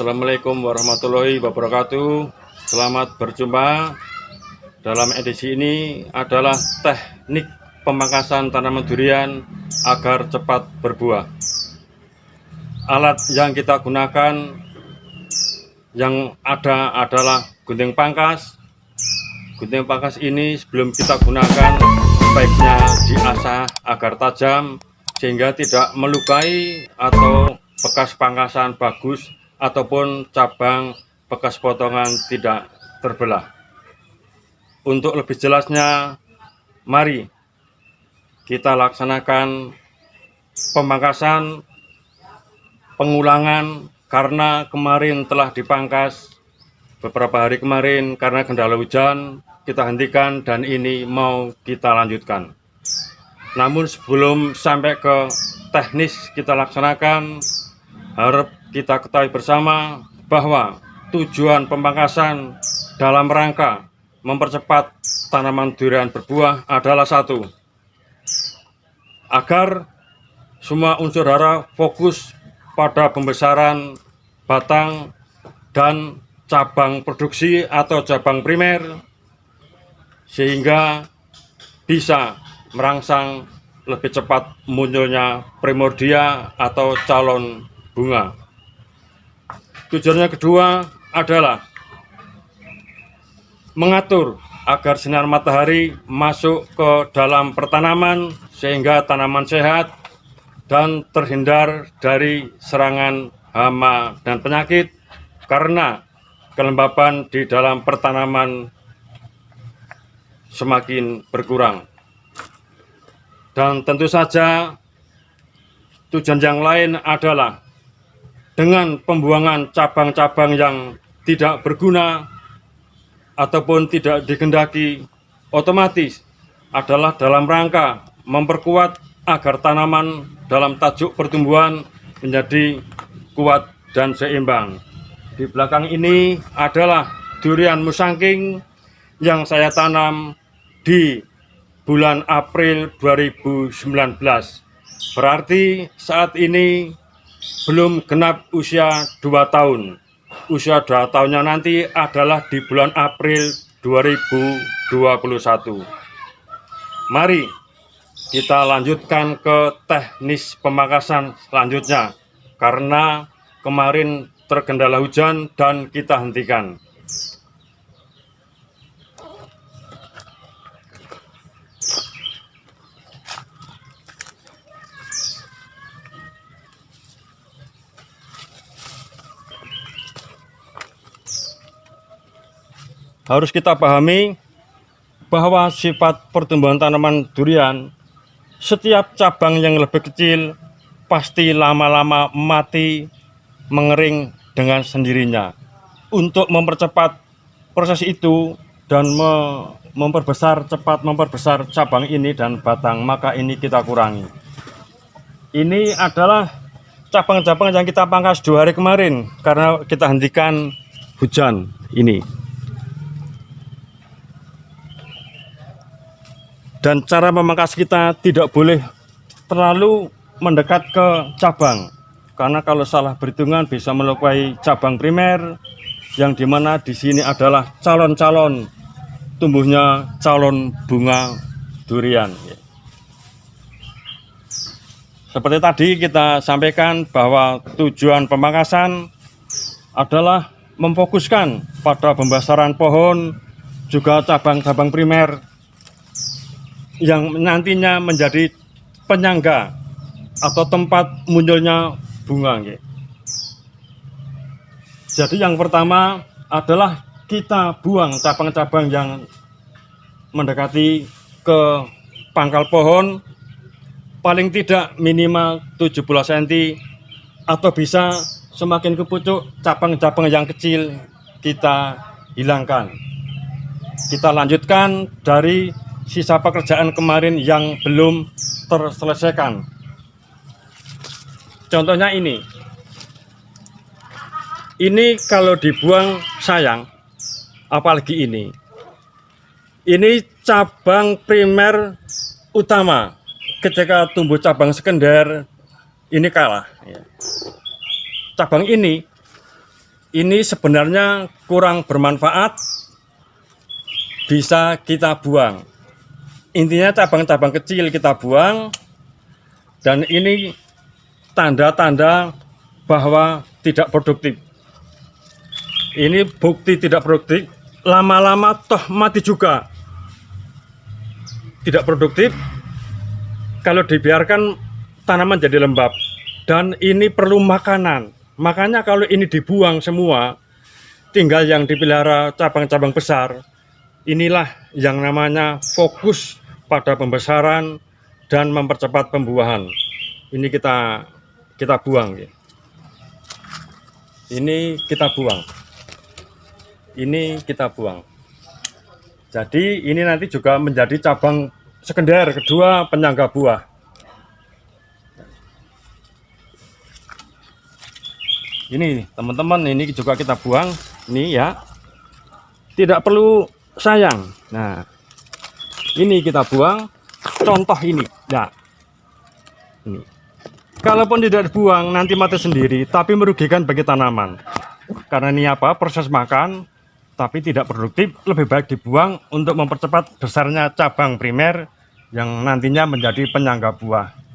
Assalamualaikum warahmatullahi wabarakatuh. Selamat berjumpa. Dalam edisi ini adalah teknik pemangkasan tanaman durian agar cepat berbuah. Alat yang kita gunakan yang ada adalah gunting pangkas. Gunting pangkas ini sebelum kita gunakan baiknya diasah agar tajam sehingga tidak melukai atau bekas pangkasan bagus ataupun cabang bekas potongan tidak terbelah. Untuk lebih jelasnya, mari kita laksanakan pemangkasan pengulangan karena kemarin telah dipangkas beberapa hari kemarin karena kendala hujan, kita hentikan dan ini mau kita lanjutkan. Namun sebelum sampai ke teknis kita laksanakan, harap kita ketahui bersama bahwa tujuan pemangkasan dalam rangka mempercepat tanaman durian berbuah adalah satu, agar semua unsur hara fokus pada pembesaran batang dan cabang produksi atau cabang primer sehingga bisa merangsang lebih cepat munculnya primordia atau calon bunga. Tujuannya kedua adalah mengatur agar sinar matahari masuk ke dalam pertanaman sehingga tanaman sehat dan terhindar dari serangan hama dan penyakit karena kelembapan di dalam pertanaman semakin berkurang. Dan tentu saja tujuan yang lain adalah dengan pembuangan cabang-cabang yang tidak berguna ataupun tidak dikehendaki, otomatis adalah dalam rangka memperkuat agar tanaman dalam tajuk pertumbuhan menjadi kuat dan seimbang. Di belakang ini adalah durian musangking yang saya tanam di bulan April 2019. Berarti saat ini belum genap usia 2 tahun. Usia 2 tahunnya nanti adalah di bulan April 2021. Mari kita lanjutkan ke teknis pemangkasan selanjutnya karena kemarin terkendala hujan dan kita hentikan. Harus kita pahami bahwa sifat pertumbuhan tanaman durian, setiap cabang yang lebih kecil pasti lama-lama mati, mengering dengan sendirinya. Untuk mempercepat proses itu dan cepat memperbesar cabang ini dan batang, maka ini kita kurangi. Ini adalah cabang-cabang yang kita pangkas 2 hari kemarin karena kita hentikan hujan ini. Dan cara memangkas kita tidak boleh terlalu mendekat ke cabang, karena kalau salah perhitungan bisa melukai cabang primer, yang dimana di sini adalah calon-calon tumbuhnya calon bunga durian. Seperti tadi kita sampaikan bahwa tujuan pemangkasan adalah memfokuskan pada pembesaran pohon, juga cabang-cabang primer yang nantinya menjadi penyangga atau tempat munculnya bunga. Jadi yang pertama adalah kita buang cabang-cabang yang mendekati ke pangkal pohon, paling tidak minimal 70 cm atau bisa semakin ke pucuk cabang-cabang yang kecil kita hilangkan. Kita lanjutkan dari sisa pekerjaan kemarin yang belum terselesaikan. Contohnya ini kalau dibuang sayang, apalagi ini cabang primer utama. Ketika tumbuh cabang sekunder, ini kalah. Cabang ini ini sebenarnya kurang bermanfaat, bisa kita buang. Intinya cabang-cabang kecil kita buang, dan ini tanda-tanda bahwa tidak produktif. Ini bukti tidak produktif, lama-lama toh mati juga. Tidak produktif kalau dibiarkan tanaman jadi lembab, dan ini perlu makanan. Makanya kalau ini dibuang semua, tinggal yang dipelihara cabang-cabang besar, inilah yang namanya fokus pada pembesaran dan mempercepat pembuahan. Ini kita buang ya. Ini kita buang. Ini kita buang. Jadi ini nanti juga menjadi cabang sekunder kedua penyangga buah. Ini teman-teman, ini juga kita buang. Ini ya, tidak perlu sayang. Nah, ini kita buang. Contoh ini ya, ini kalaupun tidak dibuang nanti mati sendiri, tapi merugikan bagi tanaman. Karena ini apa, proses makan tapi tidak produktif. Lebih baik dibuang untuk mempercepat besarnya cabang primer yang nantinya menjadi penyangga buah.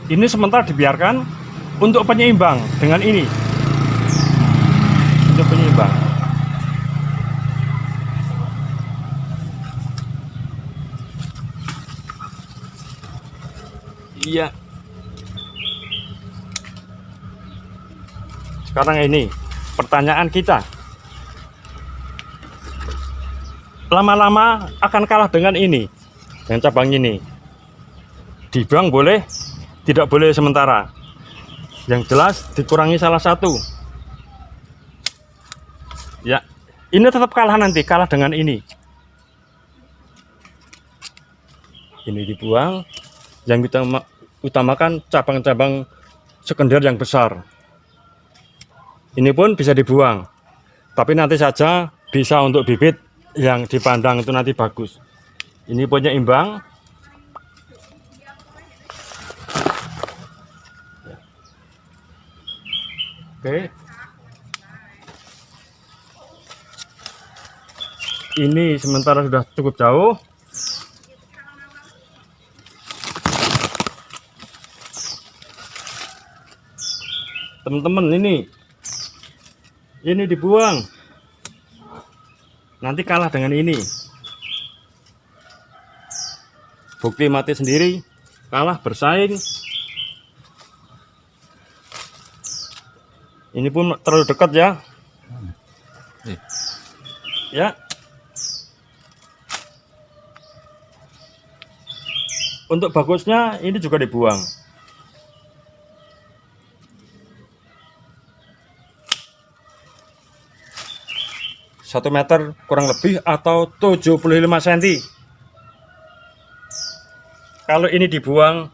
Ini sementara dibiarkan untuk penyeimbang dengan ini. Untuk penyeimbang. Iya. Sekarang ini pertanyaan kita. Lama-lama akan kalah dengan ini. Dengan cabang ini. Dibuang boleh, tidak boleh sementara. Yang jelas dikurangi salah satu. Ya, ini tetap kalah nanti, kalah dengan ini. Ini dibuang. Yang kita utamakan cabang-cabang sekunder yang besar. Ini pun bisa dibuang. Tapi nanti saja bisa untuk bibit yang dipandang itu nanti bagus. Ini punya imbang. Oke. Ini sementara sudah cukup jauh. Teman-teman, ini dibuang. Nanti kalah dengan ini. Bukti mati sendiri, kalah bersaing. Ini pun terlalu dekat ya. Ya. Untuk bagusnya ini juga dibuang. Satu meter kurang lebih atau 75 cm. Kalau ini dibuang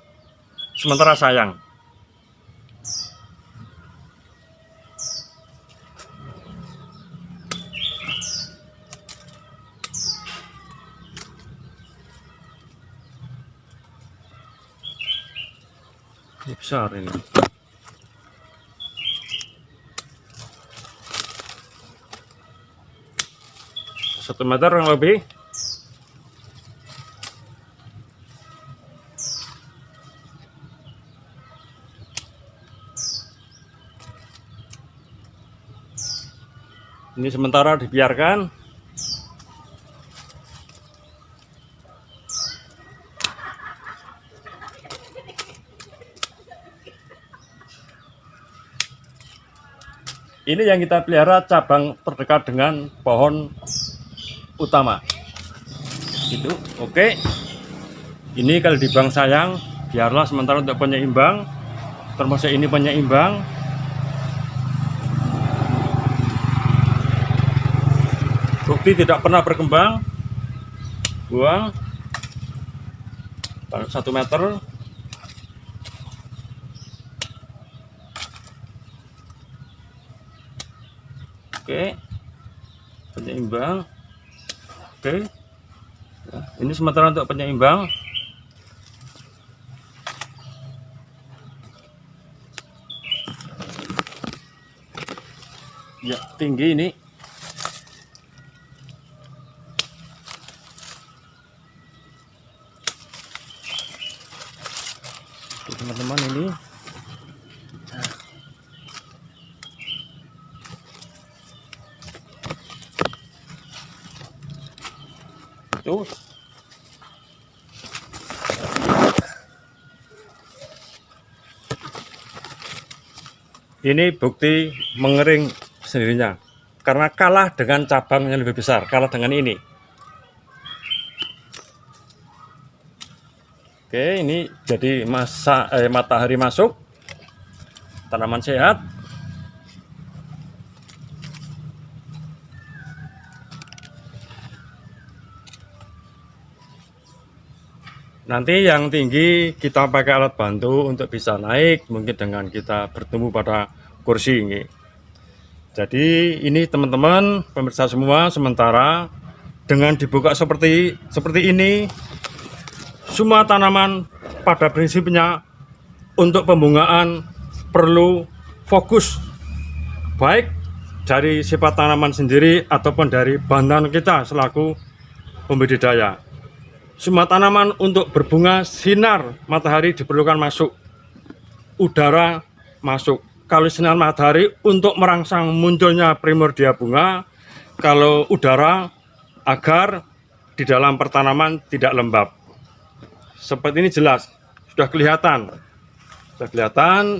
sementara sayang. Ini besar ini. Satu meter kurang lebih. Ini sementara dibiarkan. Ini yang kita pelihara cabang terdekat dengan pohon utama. Itu oke. Ini kalau dibuang sayang, biarlah sementara untuk penyeimbang. Termasuk ini penyeimbang. Bukti tidak pernah berkembang. Buang 1 meter. Oke, penyeimbang. Oke, Ini sementara untuk penyeimbang. Ya, tinggi ini. Oke, teman-teman, ini tuh. Ini bukti mengering sendirinya karena kalah dengan cabang yang lebih besar, kalah dengan ini. Oke, ini jadi matahari masuk, tanaman sehat. Nanti yang tinggi kita pakai alat bantu untuk bisa naik, mungkin dengan kita bertemu pada kursi ini. Jadi ini teman-teman pemirsa semua, sementara dengan dibuka seperti ini, semua tanaman pada prinsipnya untuk pembungaan perlu fokus, baik dari sifat tanaman sendiri ataupun dari bantuan kita selaku pembudidaya. Semua tanaman untuk berbunga, sinar matahari diperlukan masuk, udara masuk. Kalau sinar matahari untuk merangsang munculnya primordia bunga, kalau udara agar di dalam pertanaman tidak lembab. Seperti ini jelas, sudah kelihatan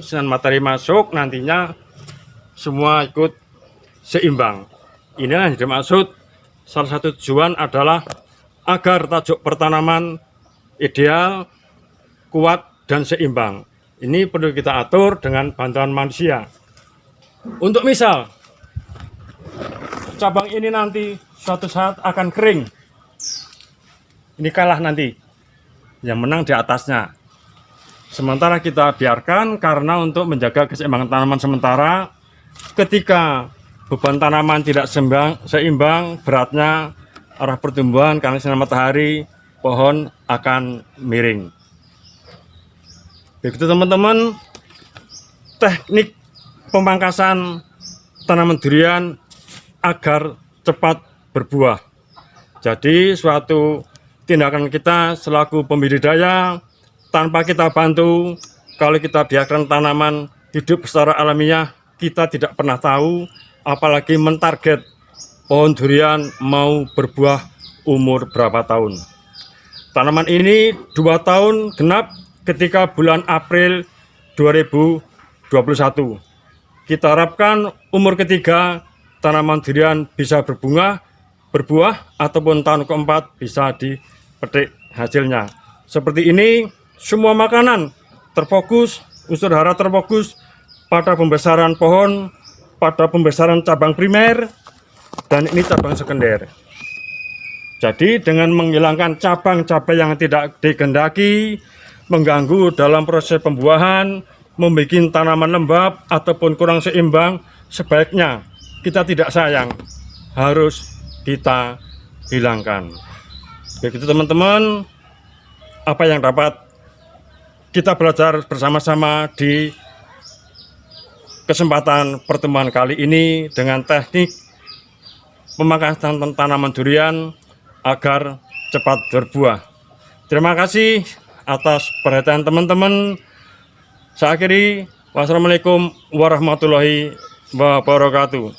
sinar matahari masuk, nantinya semua ikut seimbang. Inilah yang dimaksud, salah satu tujuan adalah agar tajuk pertanaman ideal, kuat, dan seimbang. Ini perlu kita atur dengan bantuan manusia. Untuk misal, cabang ini nanti suatu saat akan kering. Ini kalah nanti, yang menang di atasnya. Sementara kita biarkan karena untuk menjaga keseimbangan tanaman sementara, ketika beban tanaman tidak seimbang beratnya, arah pertumbuhan karena sinar matahari, pohon akan miring. Begitu teman-teman, teknik pemangkasan tanaman durian agar cepat berbuah. Jadi suatu tindakan kita selaku pembudidaya, tanpa kita bantu, kalau kita biarkan tanaman hidup secara alamiah, kita tidak pernah tahu, apalagi mentarget pohon durian mau berbuah umur berapa tahun. Tanaman ini 2 tahun genap ketika bulan April 2021. Kita harapkan umur ketiga tanaman durian bisa berbunga, berbuah, ataupun tahun keempat bisa dipetik hasilnya. Seperti ini, semua makanan terfokus, unsur hara terfokus pada pembesaran pohon, pada pembesaran cabang primer, dan ini cabang sekunder. Jadi dengan menghilangkan cabang-cabang yang tidak dikehendaki, mengganggu dalam proses pembuahan, membuat tanaman lembab ataupun kurang seimbang, sebaiknya kita tidak sayang, harus kita hilangkan. Begitu teman-teman, apa yang dapat kita belajar bersama-sama di kesempatan pertemuan kali ini dengan teknik pemangkasan tanaman durian agar cepat berbuah. Terima kasih atas perhatian teman-teman. Saya akhiri, wassalamualaikum warahmatullahi wabarakatuh.